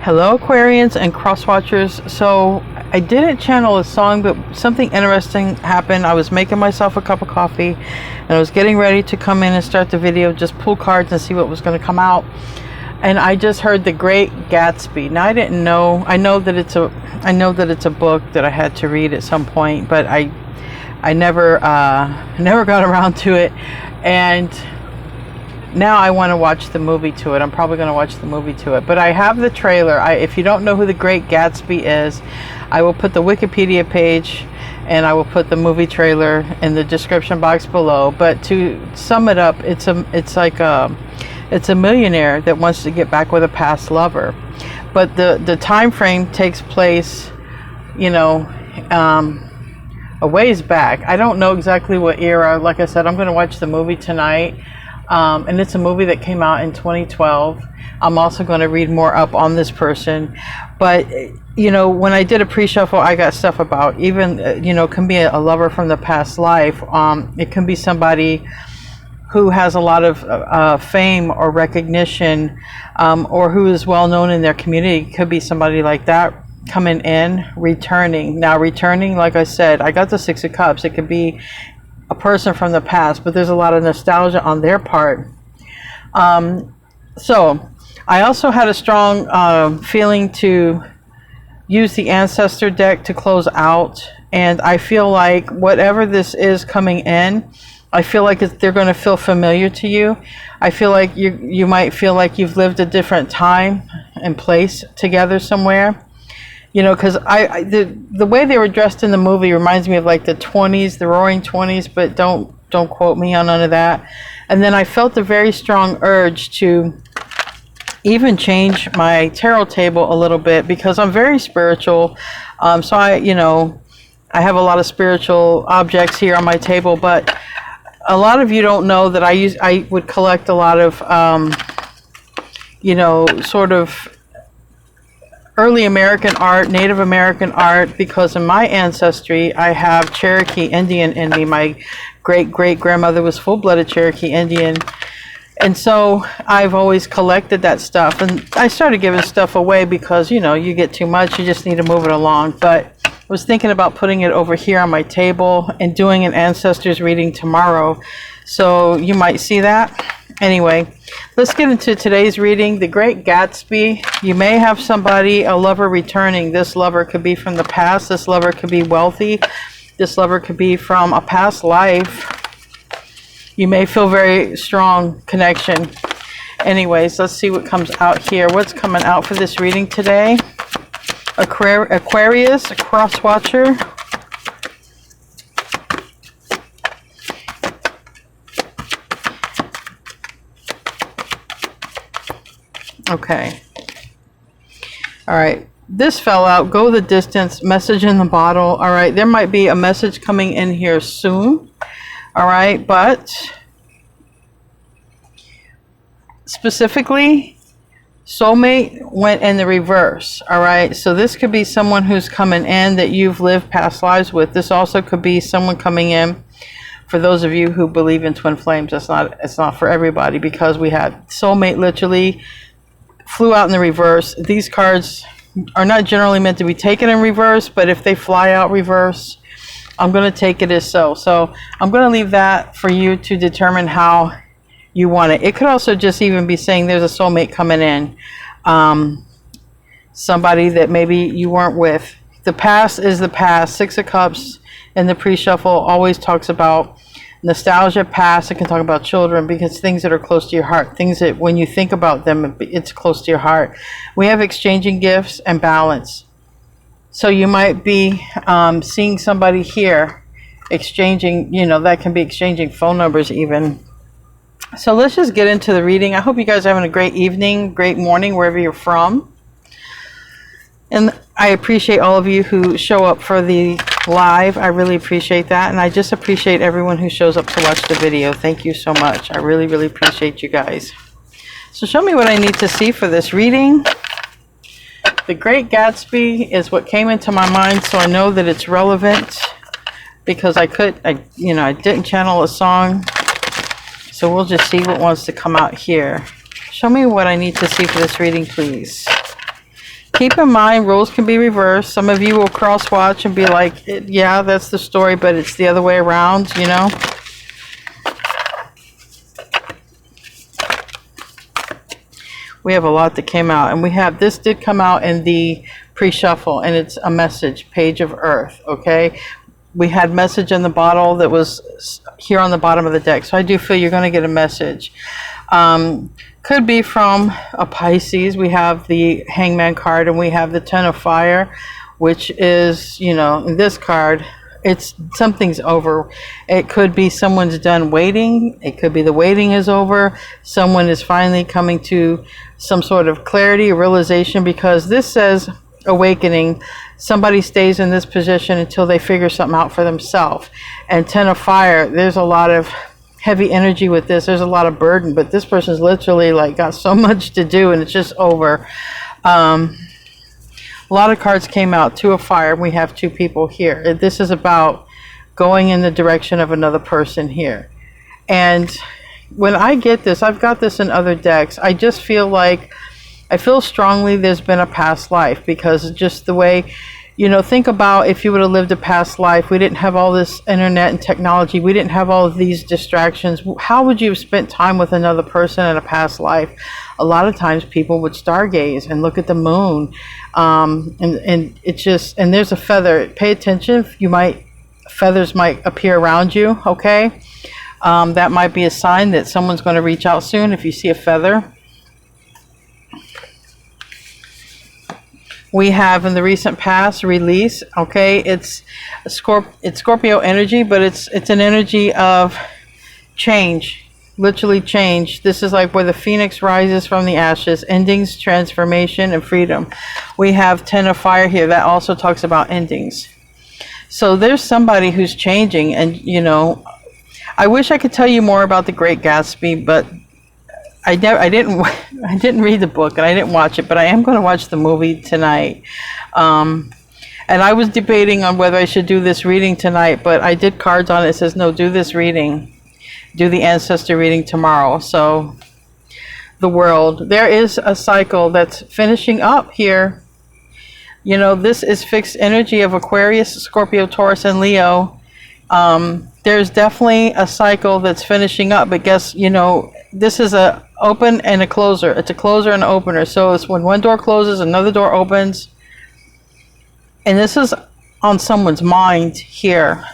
Hello Aquarians and cross watchers. So I didn't channel a song, but something interesting happened. I was making myself a cup of coffee and I was getting ready to come in and start the video, just pull cards and see what was going to come out. And I just heard The Great Gatsby. Now I didn't know, I know that it's a book that I had to read at some point, but I never got around to it. And now I want to watch the movie to it. I'm probably going to watch the movie to it. But I have the trailer. If you don't know who The Great Gatsby is, I will put the Wikipedia page and I will put the movie trailer in the description box below. But to sum it up, it's a millionaire that wants to get back with a past lover. But the time frame takes place, a ways back. I don't know exactly what era. Like I said, I'm going to watch the movie tonight. And it's a movie that came out in 2012. I'm also going to read more up on this person. But, when I did a pre-shuffle, I got stuff about even, can be a lover from the past life. It can be somebody who has a lot of fame or recognition, or who is well known in their community. It could be somebody like that coming in, returning. Now, returning, like I said, I got the Six of Cups. It could be a person from the past, but there's a lot of nostalgia on their part. So I also had a strong feeling to use the ancestor deck to close out, and I feel like whatever this is coming in, I feel like they're going to feel familiar to you. I feel like you might feel like you've lived a different time and place together somewhere. Because the way they were dressed in the movie reminds me of like the 20s, the roaring 20s, but don't quote me on none of that. And then I felt a very strong urge to even change my tarot table a little bit, because I'm very spiritual. So I have a lot of spiritual objects here on my table, but a lot of you don't know that I would collect a lot of, sort of early American art, Native American art, because in my ancestry I have Cherokee Indian in me. My great-great-grandmother was full-blooded Cherokee Indian, and so I've always collected that stuff. And I started giving stuff away because you get too much, you just need to move it along. But I was thinking about putting it over here on my table and doing an ancestors reading tomorrow, so you might see that. Anyway, let's get into today's reading. The Great Gatsby. You may have somebody, a lover returning. This lover could be from the past. This lover could be wealthy. This lover could be from a past life. You may feel very strong connection. Anyways, let's see what comes out here. What's coming out for this reading today? Aquarius, a cross watcher. Okay. All right. This fell out. Go the distance. Message in the bottle. All right. There might be a message coming in here soon. All right. But specifically, soulmate went in the reverse. All right. So this could be someone who's coming in that you've lived past lives with. This also could be someone coming in. For those of you who believe in twin flames, it's not for everybody, because we had soulmate literally flew out in the reverse. These cards are not generally meant to be taken in reverse, but if they fly out reverse, I'm going to take it as so. So I'm going to leave that for you to determine how you want it. It could also just even be saying there's a soulmate coming in. Somebody that maybe you weren't with. The past is the past. Six of Cups in the pre-shuffle always talks about nostalgia, past. It can talk about children, because things that are close to your heart, things that when you think about them, it's close to your heart. We have exchanging gifts and balance. So you might be seeing somebody here exchanging, that can be exchanging phone numbers even. So let's just get into the reading. I hope you guys are having a great evening, great morning, wherever you're from. And I appreciate all of you who show up for the live. I really appreciate that. And I just appreciate everyone who shows up to watch the video. Thank you so much. I really, really appreciate you guys. So show me what I need to see for this reading. The Great Gatsby is what came into my mind, so I know that it's relevant, because I didn't channel a song. So we'll just see what wants to come out here. Show me what I need to see for this reading, please. Keep in mind, roles can be reversed. Some of you will cross-watch and be like, yeah, that's the story, but it's the other way around, you know. We have a lot that came out, and we have, this did come out in the pre-shuffle, and it's a message, Page of Earth, okay? We had message in the bottle that was here on the bottom of the deck, so I do feel you're going to get a message. Could be from a Pisces. We have the Hangman card, and we have the Ten of Fire, which is, you know, in this card, it's something's over. It could be someone's done waiting. It could be the waiting is over. Someone is finally coming to some sort of clarity, realization, because this says awakening. Somebody stays in this position until they figure something out for themselves. And Ten of Fire, there's a lot of heavy energy with this. There's a lot of burden, but this person's literally like got so much to do, and it's just over. A lot of cards came out. Two of Fire. We have two people here. This is about going in the direction of another person here. And when I get this, I've got this in other decks, I just feel like, I feel strongly there's been a past life, because just the way, you know, think about if you would have lived a past life. We didn't have all this internet and technology. We didn't have all of these distractions. How would you have spent time with another person in a past life? A lot of times people would stargaze and look at the moon. And it's just, and there's a feather. Pay attention. Feathers might appear around you, okay? That might be a sign that someone's going to reach out soon if you see a feather. We have in the recent past release, okay? It's Scorpio energy, but it's an energy of change, literally change. This is like where the phoenix rises from the ashes, endings, transformation, and freedom. We have Ten of Fire here. That also talks about endings. So there's somebody who's changing, and you know, I wish I could tell you more about the Great Gatsby, but I didn't read the book and I didn't watch it, but I am going to watch the movie tonight. And I was debating on whether I should do this reading tonight, but I did cards on it. It says, no, do this reading. Do the ancestor reading tomorrow. So the world, there is a cycle that's finishing up here. You know, this is fixed energy of Aquarius, Scorpio, Taurus, and Leo. There's definitely a cycle that's finishing up, but guess, you know, this is a open and a closer. It's a closer and an opener. So it's when one door closes, another door opens. And this is on someone's mind here.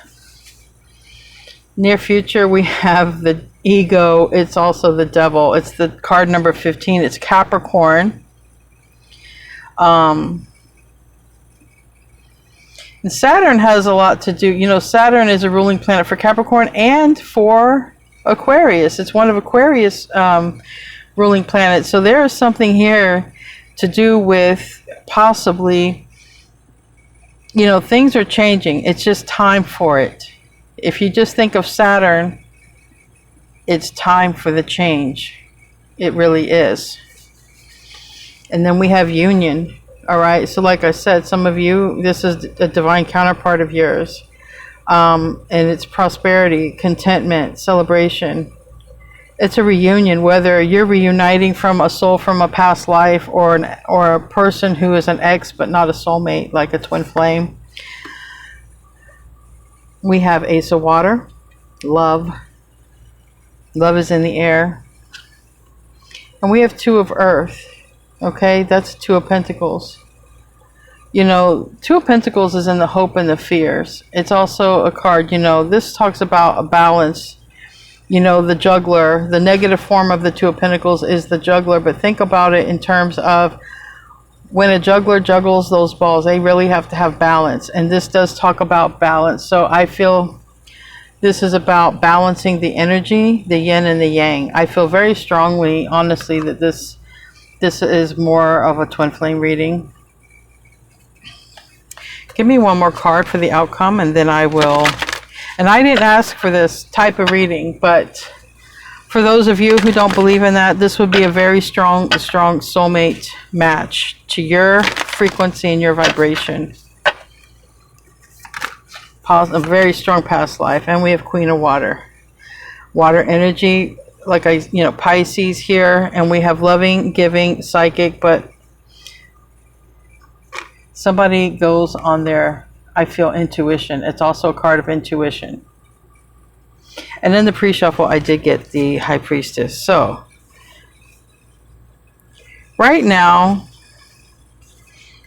Near future, we have the ego. It's also the devil. It's the card number 15. It's Capricorn. And Saturn has a lot to do. You know, Saturn is a ruling planet for Capricorn and for Aquarius. It's one of Aquarius ruling planets. So there is something here to do with possibly, you know, things are changing. It's just time for it. If you just think of Saturn, it's time for the change. It really is. And then we have union. All right. So like I said, some of you, this is a divine counterpart of yours. And it's prosperity, contentment, celebration. It's a reunion, whether you're reuniting from a soul from a past life or a person who is an ex but not a soulmate, like a twin flame. We have Ace of Water, love. Love is in the air. And we have Two of Earth. Okay, that's Two of Pentacles. You know, Two of Pentacles is in the hope and the fears. It's also a card, you know, this talks about a balance. You know, the juggler, the negative form of the Two of Pentacles is the juggler, but think about it in terms of when a juggler juggles those balls, they really have to have balance. And this does talk about balance. So I feel this is about balancing the energy, the yin and the yang. I feel very strongly, honestly, that this is more of a twin flame reading. Give me one more card for the outcome, and then I will. And I didn't ask for this type of reading, but for those of you who don't believe in that, this would be a very strong soulmate match to your frequency and your vibration. A very strong past life. And we have Queen of Water. Water energy, like Pisces here, and we have loving, giving, psychic, but Somebody goes on their, I feel, intuition. It's also a card of intuition. And in the pre-shuffle, I did get the High Priestess. So, right now,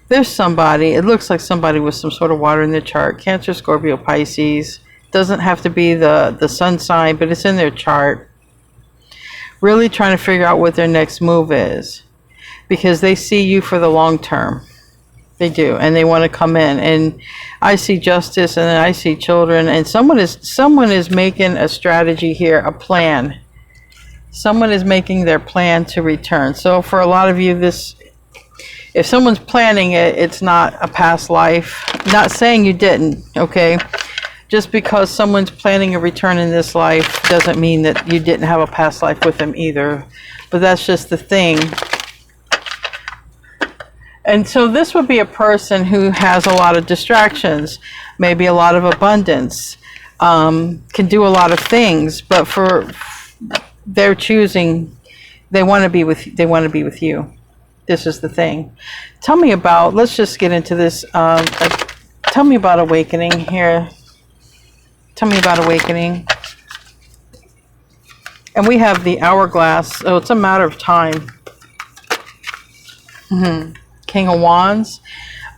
there's somebody, it looks like somebody with some sort of water in their chart. Cancer, Scorpio, Pisces. Doesn't have to be the sun sign, but it's in their chart. Really trying to figure out what their next move is. Because they see you for the long term. They do. And they want to come in. And I see justice, and then I see children. And someone is making a strategy here, a plan. Someone is making their plan to return. So for a lot of you, this... If someone's planning it, it's not a past life. Not saying you didn't, okay? Just because someone's planning a return in this life doesn't mean that you didn't have a past life with them either. But that's just the thing. And so this would be a person who has a lot of distractions, maybe a lot of abundance, can do a lot of things, but they're choosing, they want to be with you. This is the thing. Tell me about, let's just get into this. Tell me about awakening here. Tell me about awakening. And we have the hourglass. So it's a matter of time. King of Wands.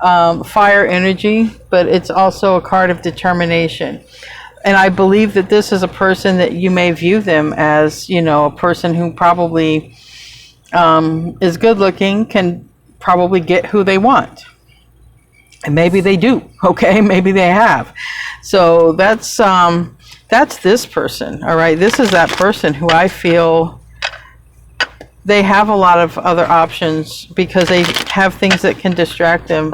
Fire energy. But it's also a card of determination. And I believe that this is a person that you may view them as, you know, a person who probably... is good looking, can probably get who they want. And maybe they do, okay? Maybe they have. So that's this person, all right? This is that person who I feel they have a lot of other options because they have things that can distract them,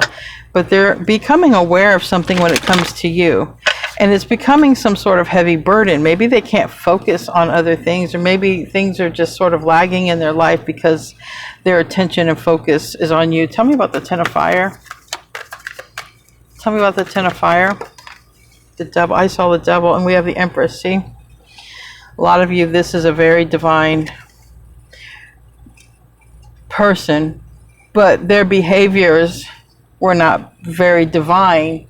but they're becoming aware of something when it comes to you. And it's becoming some sort of heavy burden. Maybe they can't focus on other things, or maybe things are just sort of lagging in their life because their attention and focus is on you. Tell me about the Ten of Fire. Tell me about the Ten of Fire. The Devil. I saw the Devil, and we have the Empress. See? A lot of you, this is a very divine person, but their behaviors were not very divine.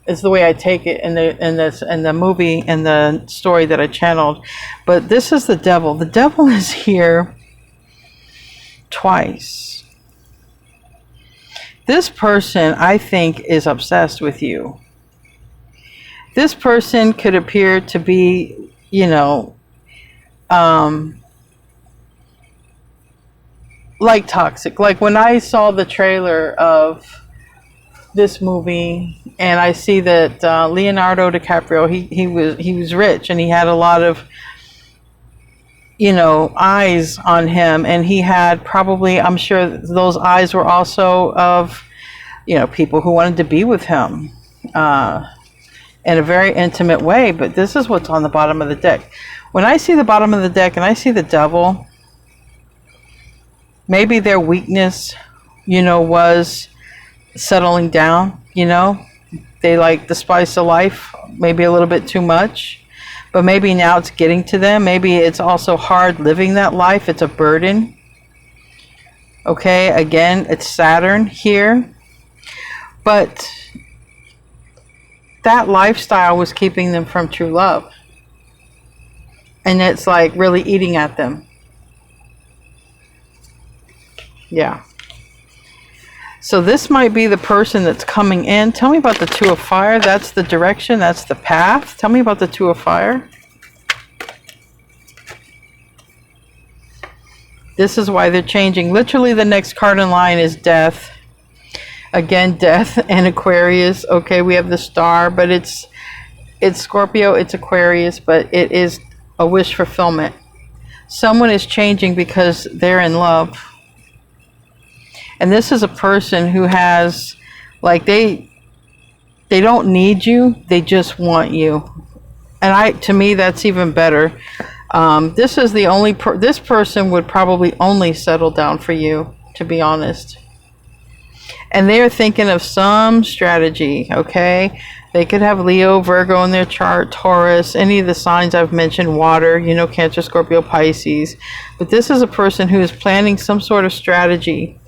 It's the way I take it in the movie and the story that I channeled. But this is the Devil. The Devil is here twice. This person, I think, is obsessed with you. This person could appear to be, you know, like toxic. Like when I saw the trailer of this movie, and I see that Leonardo DiCaprio, he was rich, and he had a lot of, you know, eyes on him, and he had probably, I'm sure those eyes were also of, you know, people who wanted to be with him in a very intimate way. But this is what's on the bottom of the deck. When I see the bottom of the deck and I see the Devil, maybe their weakness, you know, was settling down. You know, they like the spice of life, maybe a little bit too much, but maybe now it's getting to them. Maybe it's also hard living that life. It's a burden. Okay, again, it's Saturn here, but that lifestyle was keeping them from true love, and it's like really eating at them. Yeah. So this might be the person that's coming in. Tell me about the Two of Fire. That's the direction. That's the path. Tell me about the Two of Fire. This is why they're changing. Literally the next card in line is Death. Again, Death and Aquarius. Okay, we have the Star, but it's Scorpio, it's Aquarius, but it is a wish fulfillment. Someone is changing because they're in love. And this is a person who has, like, they don't need you, they just want you. And to me, that's even better. This is the only, this person would probably only settle down for you, to be honest. And they're thinking of some strategy, okay? They could have Leo, Virgo in their chart, Taurus, any of the signs I've mentioned, water, you know, Cancer, Scorpio, Pisces. But this is a person who is planning some sort of strategy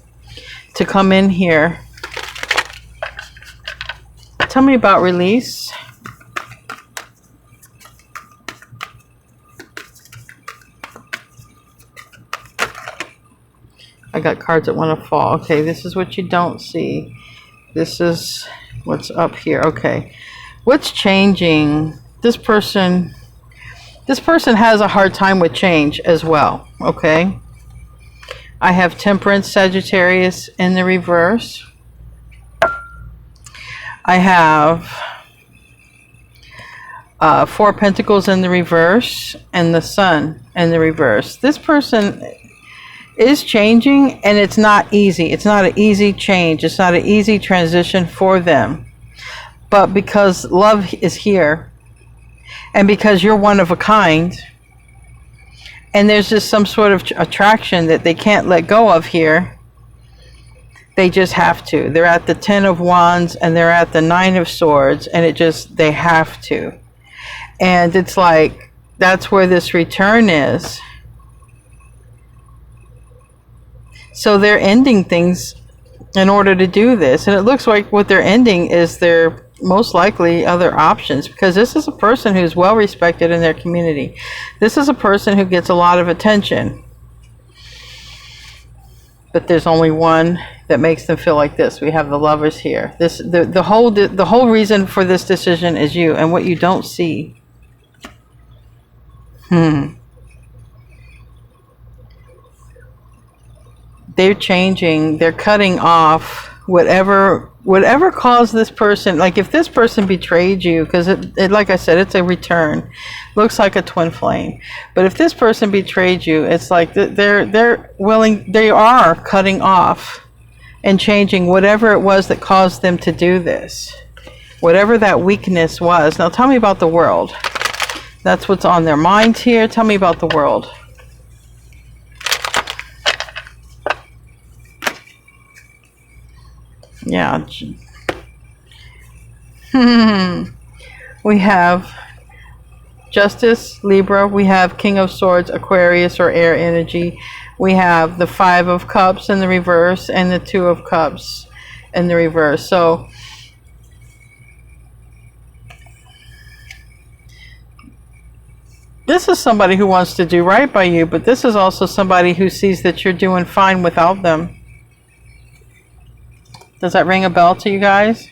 to come in here Tell me about release. I got cards that want to fall. Okay, this is what you don't see. This is what's up here. Okay. What's changing? This person has a hard time with change as well. Okay. I have Temperance, Sagittarius in the reverse. I have Four Pentacles in the reverse and the Sun in the reverse. This person is changing, and it's not easy. It's not an easy change. It's not an easy transition for them. But because love is here, and because you're one of a kind, and there's just some sort of attraction that they can't let go of here, they just have to. They're at the 10 of Wands and they're at the 9 of Swords, and they have to. And it's like, that's where this return is. So they're ending things in order to do this. And it looks like what they're ending is their most likely other options, because this is a person who's well respected in their community. This is a person who gets a lot of attention. But there's only one that makes them feel like this. We have the Lovers here. The whole reason for this decision is you and what you don't see. They're changing, they're cutting off whatever caused this person. Like if this person betrayed you, because it like I said, it's a return, looks like a twin flame. But if this person betrayed you, it's like they are cutting off and changing whatever it was that caused them to do this, whatever that weakness was. Now tell me about the world. That's what's on their mind here. Tell me about the world. Yeah. We have Justice, Libra. We have King of Swords, Aquarius or air energy. We have the 5 of Cups in the reverse and the 2 of Cups in the reverse. So this is somebody who wants to do right by you, but this is also somebody who sees that you're doing fine without them. Does that ring a bell to you guys?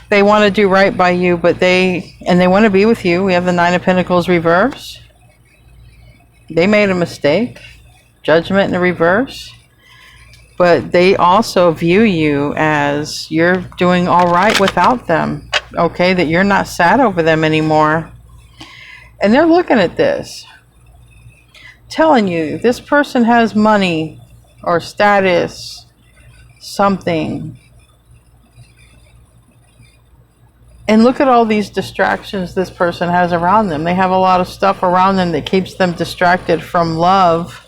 They want to do right by you, but they want to be with you. We have the 9 of Pentacles reverse. They made a mistake. Judgment in the reverse. But they also view you as you're doing all right without them. Okay, that you're not sad over them anymore. And they're looking at this, telling you this person has money or status, something. And look at all these distractions this person has around them. They have a lot of stuff around them that keeps them distracted from love.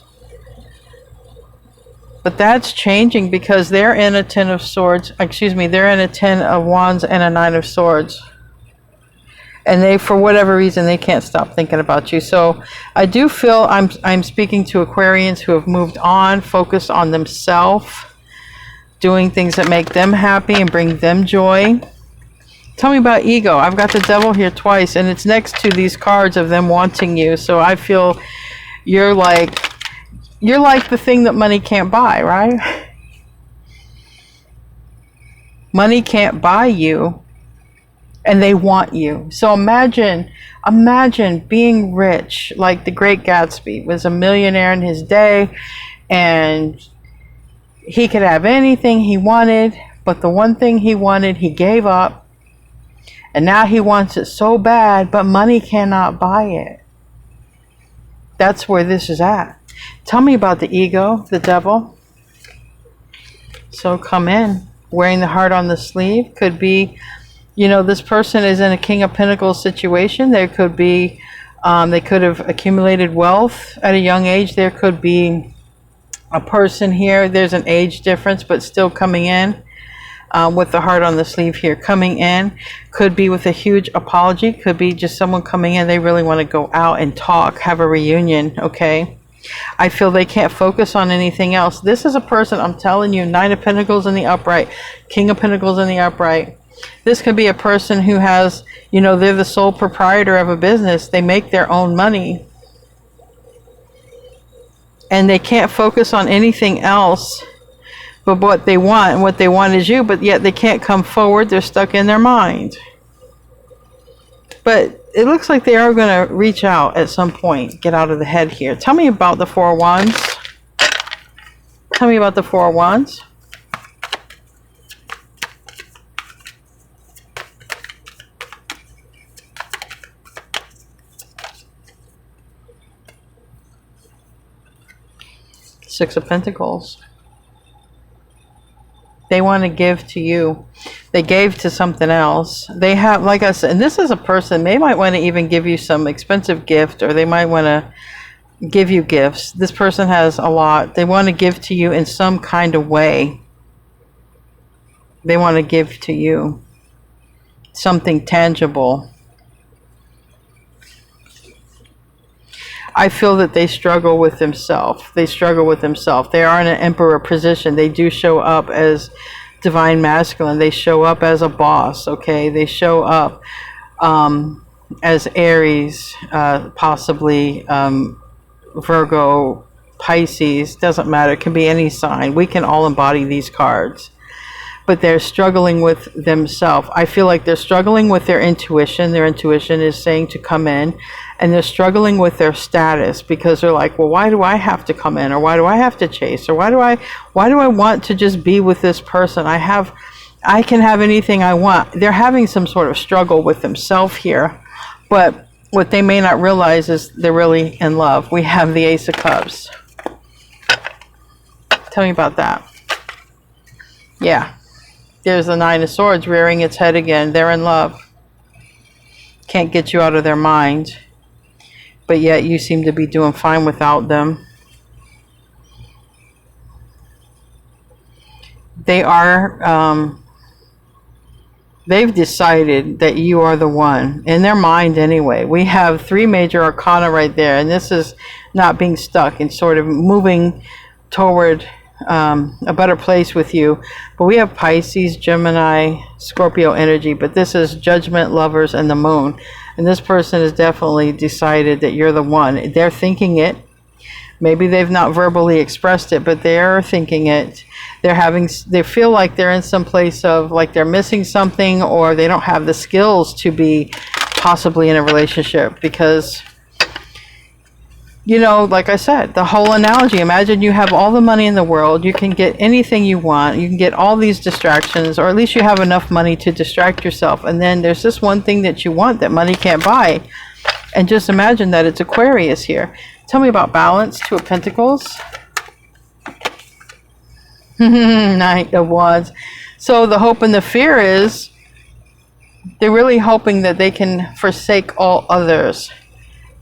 But that's changing because they're in a 10 of Swords. Excuse me, they're in a 10 of Wands and a 9 of Swords. And they, for whatever reason, they can't stop thinking about you. So I do feel I'm speaking to Aquarians who have moved on, focused on themselves, doing things that make them happy and bring them joy. Tell me about ego. I've got the Devil here twice, and it's next to these cards of them wanting you. So I feel you're like the thing that money can't buy, right? Money can't buy you, and they want you. So imagine being rich, like the great Gatsby was a millionaire in his day, and he could have anything he wanted, but the one thing he wanted, he gave up. And now he wants it so bad, but money cannot buy it. That's where this is at. Tell me about the ego, the devil. So come in. Wearing the heart on the sleeve. Could be, you know, this person is in a King of Pentacles situation. There could be, they could have accumulated wealth at a young age. There could be a person here. There's an age difference, but still coming in. With the heart on the sleeve here, coming in, could be with a huge apology, could be just someone coming in, they really want to go out and talk, have a reunion, okay? I feel they can't focus on anything else. This is a person, I'm telling you, Nine of Pentacles in the upright, King of Pentacles in the upright. This could be a person who has, you know, they're the sole proprietor of a business. They make their own money. And they can't focus on anything else but what they want. And what they want is you, but yet they can't come forward. They're stuck in their mind. But it looks like they are going to reach out at some point. Get out of the head here. Tell me about the Four of Wands. Tell me about the Four of Wands. Six of Pentacles. They want to give to you. They gave to something else. They have, like I said, and this is a person, they might want to even give you some expensive gift, or they might want to give you gifts. This person has a lot. They want to give to you in some kind of way. They want to give to you something tangible. I feel that they struggle with themselves. They struggle with themselves. They are in an emperor position. They do show up as divine masculine. They show up as a boss, okay? They show up as Aries, possibly Virgo, Pisces. Doesn't matter. It can be any sign. We can all embody these cards. But they're struggling with themselves. I feel like they're struggling with their intuition. Their intuition is saying to come in. And they're struggling with their status, because they're like, well, why do I have to come in? Or why do I have to chase? Or why do I want to just be with this person? I can have anything I want. They're having some sort of struggle with themselves here. But what they may not realize is they're really in love. We have the Ace of Cups. Tell me about that. Yeah. There's the Nine of Swords rearing its head again. They're in love. Can't get you out of their mind. But yet you seem to be doing fine without them. They are, they've decided that you are the one. In their mind anyway. We have three major arcana right there. And this is not being stuck and sort of moving toward a better place with you. But we have Pisces, Gemini, Scorpio energy. But this is Judgment, Lovers, and the Moon. And this person has definitely decided that you're the one. They're thinking it. Maybe they've not verbally expressed it, but they're thinking it. They feel like they're in some place of like they're missing something, or they don't have the skills to be possibly in a relationship, because, you know, like I said, the whole analogy, imagine you have all the money in the world, you can get anything you want, you can get all these distractions, or at least you have enough money to distract yourself, and then there's this one thing that you want that money can't buy. And just imagine that it's Aquarius here. Tell me about balance. Two of Pentacles. Knight of Wands. So the hope and the fear is they're really hoping that they can forsake all others.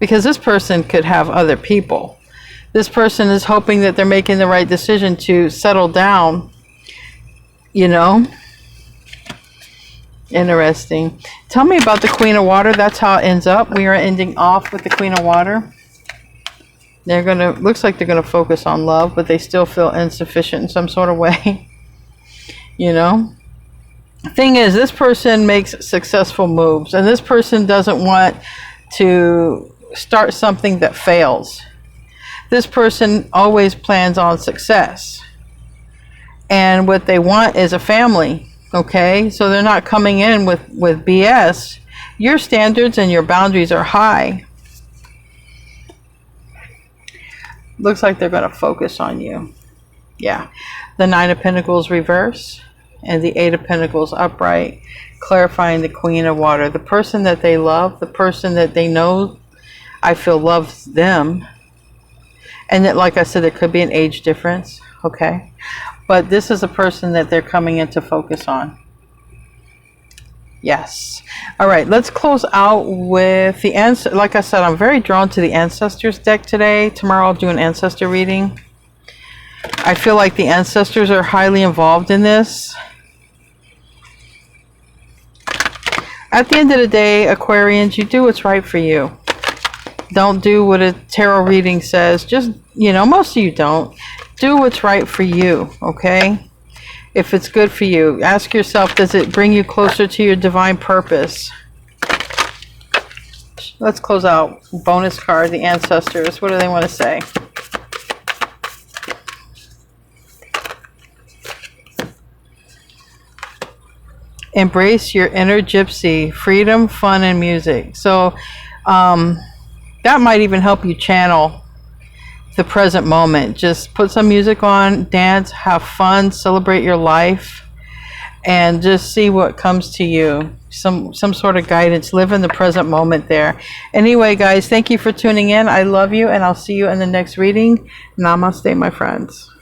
Because this person could have other people. This person is hoping that they're making the right decision to settle down. You know? Interesting. Tell me about the Queen of Water. That's how it ends up. We are ending off with the Queen of Water. They're going to, looks like they're going to focus on love, but they still feel insufficient in some sort of way. You know? Thing is, this person makes successful moves. And this person doesn't want to start something that fails. This person always plans on success. And what they want is a family. Okay? So they're not coming in with BS. Your standards and your boundaries are high. Looks like they're going to focus on you. Yeah. The Nine of Pentacles reverse and the Eight of Pentacles upright, clarifying the Queen of Water. The person that they love, the person that they know, I feel loves them. And that, like I said, there could be an age difference. Okay. But this is a person that they're coming in to focus on. Yes. All right, let's close out with the answer. Like I said, I'm very drawn to the Ancestors deck today. Tomorrow I'll do an ancestor reading. I feel like the ancestors are highly involved in this. At the end of the day, Aquarians, you do what's right for you. Don't do what a tarot reading says. Just, most of you don't. Do what's right for you, okay? If it's good for you, ask yourself, does it bring you closer to your divine purpose? Let's close out. Bonus card, the ancestors. What do they want to say? Embrace your inner gypsy. Freedom, fun, and music. So that might even help you channel the present moment. Just put some music on, dance, have fun, celebrate your life, and just see what comes to you. Some sort of guidance. Live in the present moment there. Anyway, guys, thank you for tuning in. I love you, and I'll see you in the next reading. Namaste, my friends.